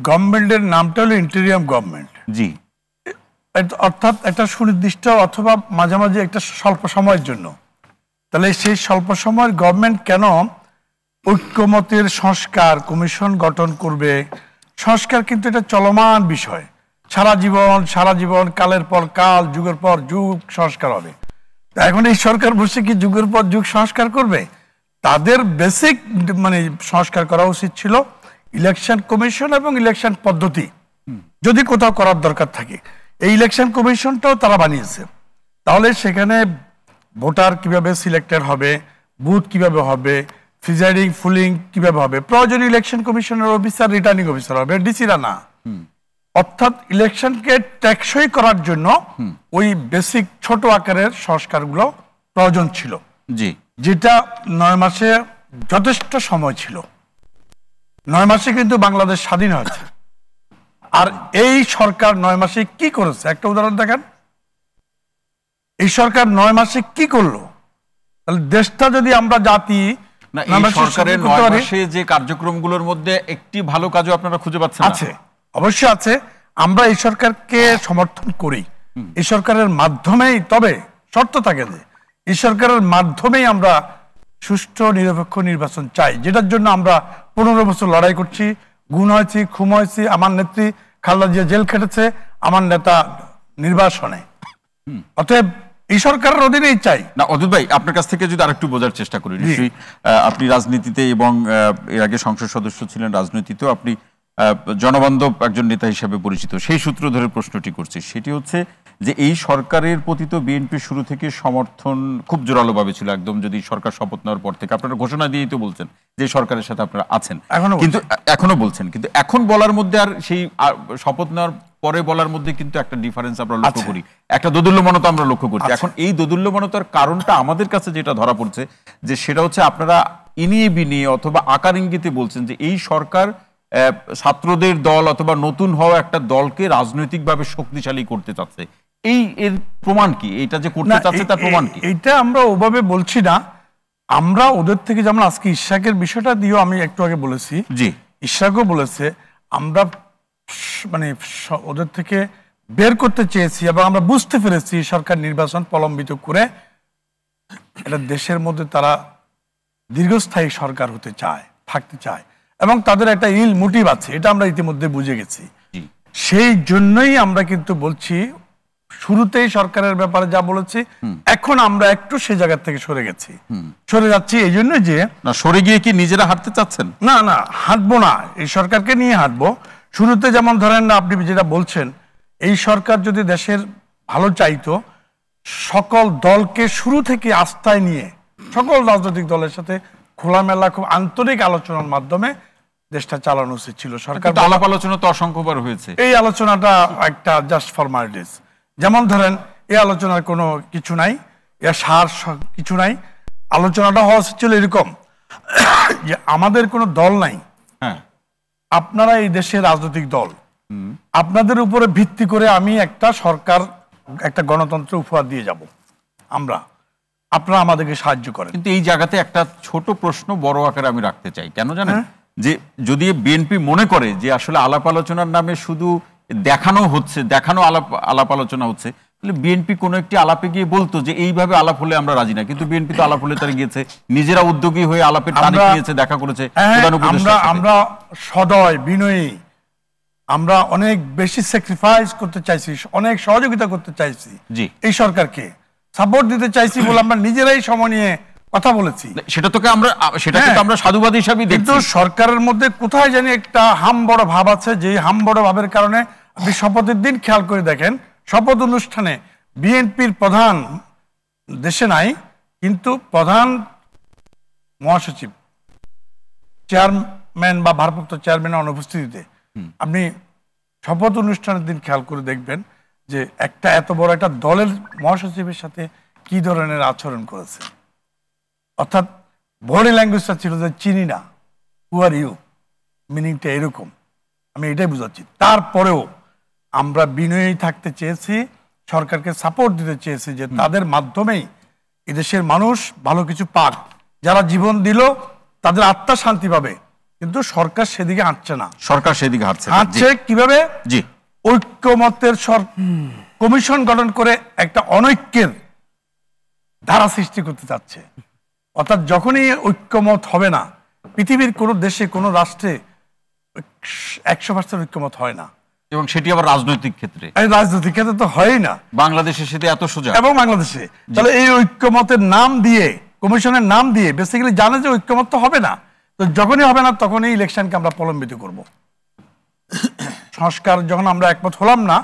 গভর্নমেন্টের নামটা হলো ইন্টেরিয়াম গভর্নমেন্ট। জি, অর্থাৎ একটা সুনির্দিষ্ট অথবা মাঝামাঝি একটা স্বল্প সময়ের জন্য। তাহলে সেই স্বল্প সময়ের গভর্নমেন্ট কেন ঐক্যমতের সংস্কার কমিশন গঠন করবে? সংস্কার কিন্তু এটা চলমান বিষয়, সারা জীবন কালের পর কাল, যুগের পর যুগ সংস্কার হবে। এখন এই সরকার বসে কি যুগের পর যুগ সংস্কার করবে? তাদের বেসিক সংস্কার করা উচিত ছিল ইলেকশন কমিশন এবং ইলেকশন পদ্ধতি, যদি কোথাও করার দরকার থাকে। এই ইলেকশন কমিশনটাও তারা বানিয়েছে। তাহলে সেখানে ভোটার কিভাবে সিলেক্টেড হবে, বুথ কিভাবে হবে, প্রিজাইডিং ফুলিং কিভাবে হবে, প্রয়োজনীয় ইলেকশন কমিশনের অফিসার রিটার্নিং অফিসার হবে, ডিসিরা না। অর্থাৎ ইলেকশনকে টেকসই করার জন্য ওই বেসিক ছোট আকারের সংস্কারগুলো প্রয়োজন ছিল, জি, যেটা 9 মাসে যথেষ্ট সময় ছিল। 9 মাসে কিন্তু বাংলাদেশ স্বাধীন হয়েছে। আর এই সরকার 9 মাসে কি করেছে একটা উদাহরণ দেখেন। এই সরকার 9 মাসে কি করলো? তাহলে দেশটা যদি আমরা জাতি না, এই সরকারের 9 মাসে যে কার্যক্রমগুলোর মধ্যে একটি ভালো কাজও আপনারা খুঁজে পাচ্ছেন? আছে, অবশ্যই আছে। আমরা এই সরকারকে সমর্থন করি। এই সরকারের মাধ্যমেই, তবে শর্ত থাকে যে এই সরকারের মাধ্যমেই আমরা সুষ্ঠু নিরপেক্ষ নির্বাচন চাই, যেটার জন্য আমরা 15 বছর লড়াই করছি, গুণ হয়েছি, খুন হয়েছি। আমার নেত্রী খালেদা জিয়া জেল খেটেছে, আমার নেতা নির্বাসনে। অতএব এই সরকারের অধীনেই চাই। না অদূত ভাই, আপনার কাছ থেকে যদি আরেকটু বোঝার চেষ্টা করি, নিশ্চয়ই আপনি রাজনীতিতে এবং এর আগে সংসদ সদস্য ছিলেন, রাজনীতিতেও আপনি জনবান্ধব একজন নেতা হিসেবে পরিচিত। সেই সূত্র ধরে প্রশ্নটি করছি, সেটি হচ্ছে যে এই সরকারের প্রতি তো বিএনপি শুরু থেকে সমর্থন খুব জোরালোভাবে ছিল, একদম যদি সরকার শপথ নেওয়ার পর থেকে। আপনারা ঘোষণা দিয়েই তো বলছেন যে সরকারের সাথে আপনারা আছেন, কিন্তু এখনো বলছেন, কিন্তু এখন বলার মধ্যে আর সেই শপথ নেওয়ার পরে বলার মধ্যে কিন্তু একটা ডিফারেন্স আমরা লক্ষ্য করি, একটা দোদুল্যমানতা আমরা লক্ষ্য করছি। এখন এই দোদুল্যমানতার কারণটা আমাদের কাছে যেটা ধরা পড়ছে, যে সেটা হচ্ছে আপনারা ইনিয়ে বিনিয়ে অথবা আকার ইঙ্গিতে বলছেন যে এই সরকার ছাত্রদের দল অথবা নতুন হওয়া একটা দলকে রাজনৈতিকভাবে শক্তিশালী করতে চাচ্ছে। এই এর প্রমাণ কি? এটা যে করতে চাচ্ছে তার প্রমাণ কি? এটা আমরা ওভাবে বলছি না। আমরা ওদের থেকে, যেমন আজকে ইশরাকের বিষয়টা দিয়েও আমি একটু আগে বলেছি, জি, ইশরাকও বলেছে, আমরা ওদের থেকে বের করতে চেয়েছি এবং আমরা বুঝতে পেরেছি সরকার নির্বাচন প্রলম্বিত করে এটা দেশের মধ্যে তারা দীর্ঘস্থায়ী সরকার হতে চায়, থাকতে চায়, এবং তাদের একটা ইল মোটিভ আছে, এটা আমরা ইতিমধ্যে বুঝে গেছি। সেই জন্যই আমরা কিন্তু বলছি, শুরুতেই সরকারের ব্যাপারে যা বলেছি, এখন আমরা একটু সেই জায়গা থেকে সরে যাচ্ছি। এই জন্য যে না, সরে গিয়ে কি নিজেরা হাঁটতে চাচ্ছেন? না, হাঁটবো না, এই সরকারকে নিয়ে হাঁটবো। শুরুতে যেমন ধরেন না, আপনি যেটা বলছেন, এই সরকার যদি দেশের ভালো চাইতো, সকল দলকে শুরু থেকে আস্থায় নিয়ে সকল রাজনৈতিক দলের সাথে খোলামেলা খুব আন্তরিক আলোচনার মাধ্যমে দেশটা চালানো উচিত ছিল। সরকার আলাপ আলোচনা তো অসংখ্যবার হয়েছে। এই আলোচনাটা একটা জাস্ট ফর্মালিটিস। যেমন ধরেন, এই আলোচনার কোনো কিছু নাই, এর সার কিছু নাই। আলোচনাটা হওয়া উচিত ছিল এরকম যে আমাদের কোনো দল নাই, আপনারা এই দেশের রাজনৈতিক দল, আপনাদের উপরে ভিত্তি করে আমি একটা সরকার, একটা গণতন্ত্র উপহার দিয়ে যাব, আপনারা আমাদেরকে সাহায্য করেন। কিন্তু এই জায়গাতে একটা ছোট প্রশ্ন বড় আকারে আমি রাখতে চাই। কেন জানেন? যে যদি বিএনপি মনে করে যে আসলে আলাপ আলোচনার নামে শুধু দেখানো আলাপ আলোচনা হচ্ছে, তাহলে বিএনপি কোনো একটি আলাপে গিয়ে বলতো যে এইভাবে আলাপ হলে আমরা রাজি না। কিন্তু বিএনপি তো আলাপ হলে তারা গিয়েছে, নিজেরা উদ্যোগী হয়ে আলাপের তারিখ নিয়েছে, দেখা করেছে। আমরা সদয় বিনয়ী, আমরা অনেক বেশি স্যাক্রিফাইস করতে চাইছি, অনেক সহযোগিতা করতে চাইছি, এই সরকারকে সাপোর্ট দিতে চাইছি বলে আমরা নিজেরাই সময় নিয়ে কথা বলেছি। সেটাকে আমরা সাধুবাদ হিসাবে দেখি। কিন্তু সরকারের মধ্যে কোথায় জানি একটা হাম বড় ভাব আছে, যে হাম বড় ভাবের কারণে আপনি শপথের দিন খেয়াল করে দেখেন, শপথ অনুষ্ঠানে বিএনপির প্রধান দেশে নাই, কিন্তু প্রধান মহাসচিব, চেয়ারম্যান বা ভারপ্রাপ্ত চেয়ারম্যানের অনুপস্থিতিতে আপনি শপথ অনুষ্ঠানের দিন খেয়াল করে দেখবেন যে একটা এত বড় একটা দলের মহাসচিবের সাথে কি ধরনের আচরণ করেছে। অর্থাৎ বডি ল্যাঙ্গুয়েজটা ছিল যে চিনি না, হু আর ইউ, মিনিংটা এরকম। আমি এটাই বুঝাচ্ছি। তারপরেও আমরা বিনয়ী থাকতে চেয়েছি, সরকারকে সাপোর্ট দিতে চেয়েছি, যে তাদের মাধ্যমেই এদেশের মানুষ ভালো কিছু পাক, যারা জীবন দিল তাদের আত্মা শান্তি পাবে, কিন্তু সরকার সেদিকে হাঁটছে না। সরকার সেদিকে হাঁটছে কিভাবে? জি, ঐক্যমতের কমিশন গঠন করে একটা অনৈক্যের ধারা সৃষ্টি করতে চাচ্ছে। অর্থাৎ যখনই ঐক্যমত হবে না, পৃথিবীর কোনো দেশে কোনো রাষ্ট্রে 100% ঐক্যমত হয় না, এবং সেটি আবার রাজনৈতিক ক্ষেত্রে, রাজনৈতিক ক্ষেত্রে তো হয়ই না। বাংলাদেশে সেটা এত সোজা। এবং বাংলাদেশে তাহলে এই ঐক্যমতের নাম দিয়ে, কমিশনের নাম দিয়ে বেসিক্যালি জানে যে ঐক্যমত তো হবে না, তো যখনই হবে না তখনই ইলেকশনকে আমরা প্রলম্বিত করব। সংস্কার যখন আমরা একমত হলাম না,